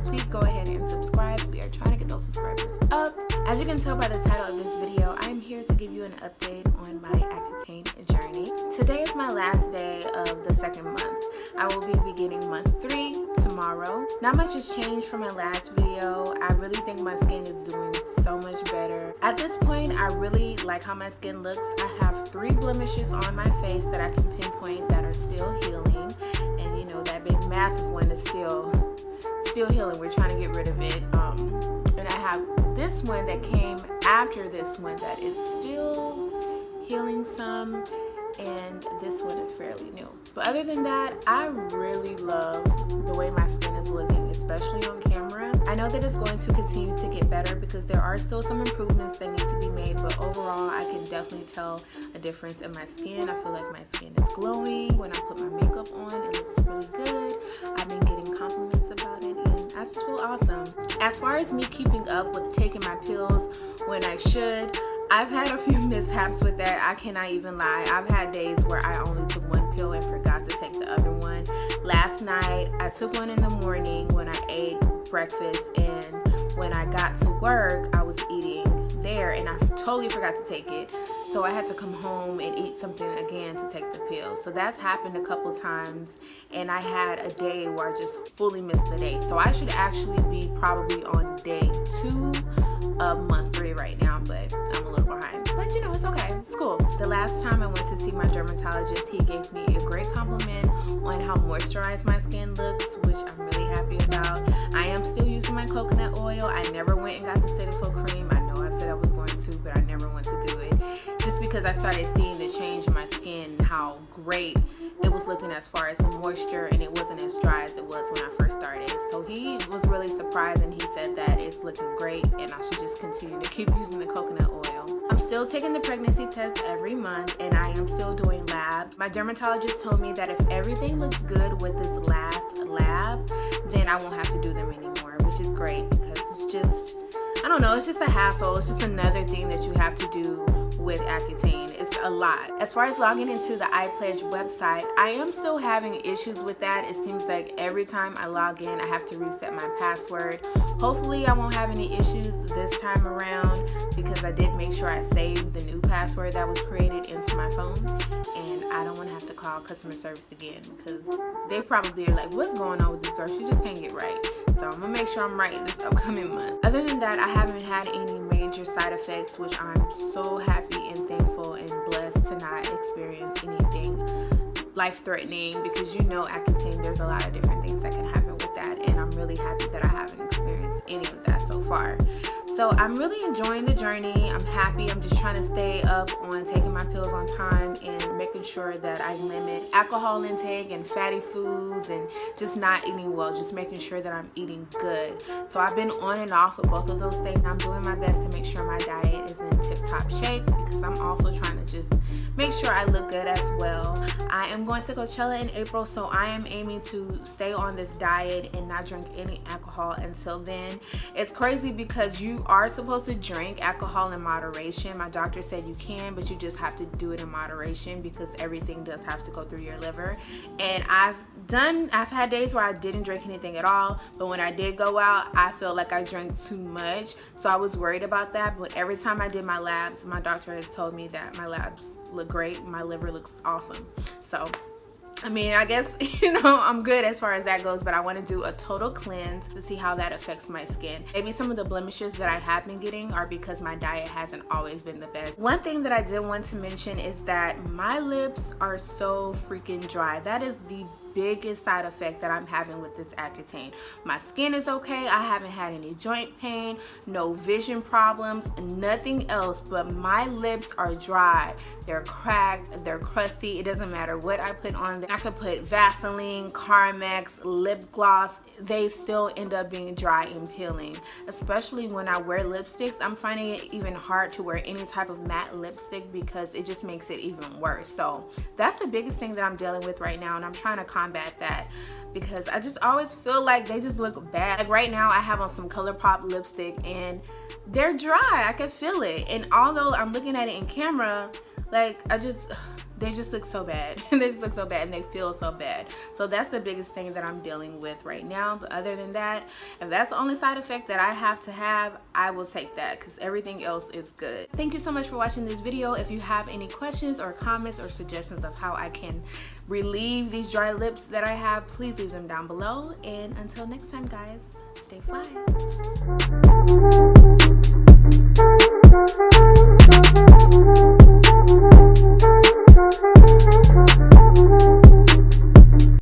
Please go ahead and subscribe. We are trying to get those subscribers up. As you can tell by the title of this video, I am here to give you an update on my Accutane journey. Today is my last day of the second month. I will be beginning month 3 tomorrow. Not much has changed from my last video. I really think my skin is doing so much better. At this point, I really like how my skin looks. I have 3 blemishes on my face that I can pinpoint that are still healing. And you know, that big massive one is still healing. We're trying to get rid of it. And I have this one that came after this one that is still healing some, and this one is fairly new. But other than that, I really love the way my skin is looking, especially on camera. I know that it's going to continue to get better because there are still some improvements that need to be made, but overall I can definitely tell a difference in my skin. I feel like my skin is glowing. When I put my makeup on, it looks really good. I've been getting compliments about it, and I just feel awesome. As far as me keeping up with taking my pills when I should, I've had a few mishaps with that. I cannot even lie. I've had days where I only took one pill and forgot to take the other one. Last night, I took one in the morning when I ate breakfast, and when I got to work, I was eating there and I totally forgot to take it. So I had to come home and eat something again to take the pill. So that's happened a couple times, and I had a day where I just fully missed the day. So I should actually be probably on day 2 of month 3 right now, but I'm a little behind. But you know, it's okay. It's cool. The last time I went to see my dermatologist, he gave me a great compliment on how moisturized my skin looks, which I'm really happy about. I am still using my coconut oil. I never went and got the Cetaphil cream. I know I said I was going to, but I never went to do it. Just because I started seeing the change in my skin, how great it was looking as far as the moisture, and it wasn't as dry as it was when I first started. So he was really surprised, and he said that it's looking great and I should just continue to keep using the coconut oil. I'm still taking the pregnancy test every month, and I am still doing labs. My dermatologist told me that if everything looks good with this last lab, then I won't have to do them anymore, which is great because it's just, I don't know, it's just a hassle. It's just another thing that you have to do with Accutane. It's a lot. As far as logging into the iPledge website, I am still having issues with that. It seems like every time I log in, I have to reset my password. Hopefully I won't have any issues this time around because I did make sure I saved the new password that was created into my phone, and I don't want to have to call customer service again because they probably are like, what's going on with this girl? She just can't get right. So I'm gonna make sure I'm right this upcoming month. Other than that, I haven't had any major side effects, which I'm so happy and thankful and blessed to not experience anything life-threatening, because you know Accutane, there's a lot of different things that can happen with that, and I'm really happy that I haven't experienced any of that so far. So I'm really enjoying the journey. I'm happy. I'm just trying to stay up on taking my pills on time and making sure that I limit alcohol intake and fatty foods and just not eating well, just making sure that I'm eating good. So I've been on and off with both of those things. I'm doing my best to make sure my diet is in tip-top shape because I'm also trying to just make sure I look good as well. I am going to Coachella in April, so I am aiming to stay on this diet and not drink any alcohol until then. It's crazy because you are supposed to drink alcohol in moderation. My doctor said you can, but you just have to do it in moderation because everything does have to go through your liver. And I've had days where I didn't drink anything at all, but when I did go out, I felt like I drank too much. So I was worried about that, but every time I did my labs, my doctor has told me that my labs look great. My liver looks awesome. So I mean, I guess, you know, I'm good as far as that goes, but I want to do a total cleanse to see how that affects my skin. Maybe some of the blemishes that I have been getting are because my diet hasn't always been the best. One thing that I did want to mention is that my lips are so freaking dry. That is the biggest side effect that I'm having with this Accutane. My skin is okay. I haven't had any joint pain, no vision problems, nothing else, but my lips are dry. They're cracked, they're crusty. It doesn't matter what I put on them. I could put Vaseline, Carmex, lip gloss, they still end up being dry and peeling. Especially when I wear lipsticks, I'm finding it even hard to wear any type of matte lipstick because it just makes it even worse. So that's the biggest thing that I'm dealing with right now, and I'm trying to combat that, because I just always feel like they just look bad. Like right now I have on some ColourPop lipstick and they're dry. I can feel it. And although I'm looking at it in camera, like they just look so bad. They just look so bad and they feel so bad. So that's the biggest thing that I'm dealing with right now. But other than that, if that's the only side effect that I have to have, I will take that, because everything else is good. Thank you so much for watching this video. If you have any questions or comments or suggestions of how I can relieve these dry lips that I have, please leave them down below. And until next time, guys, stay fly.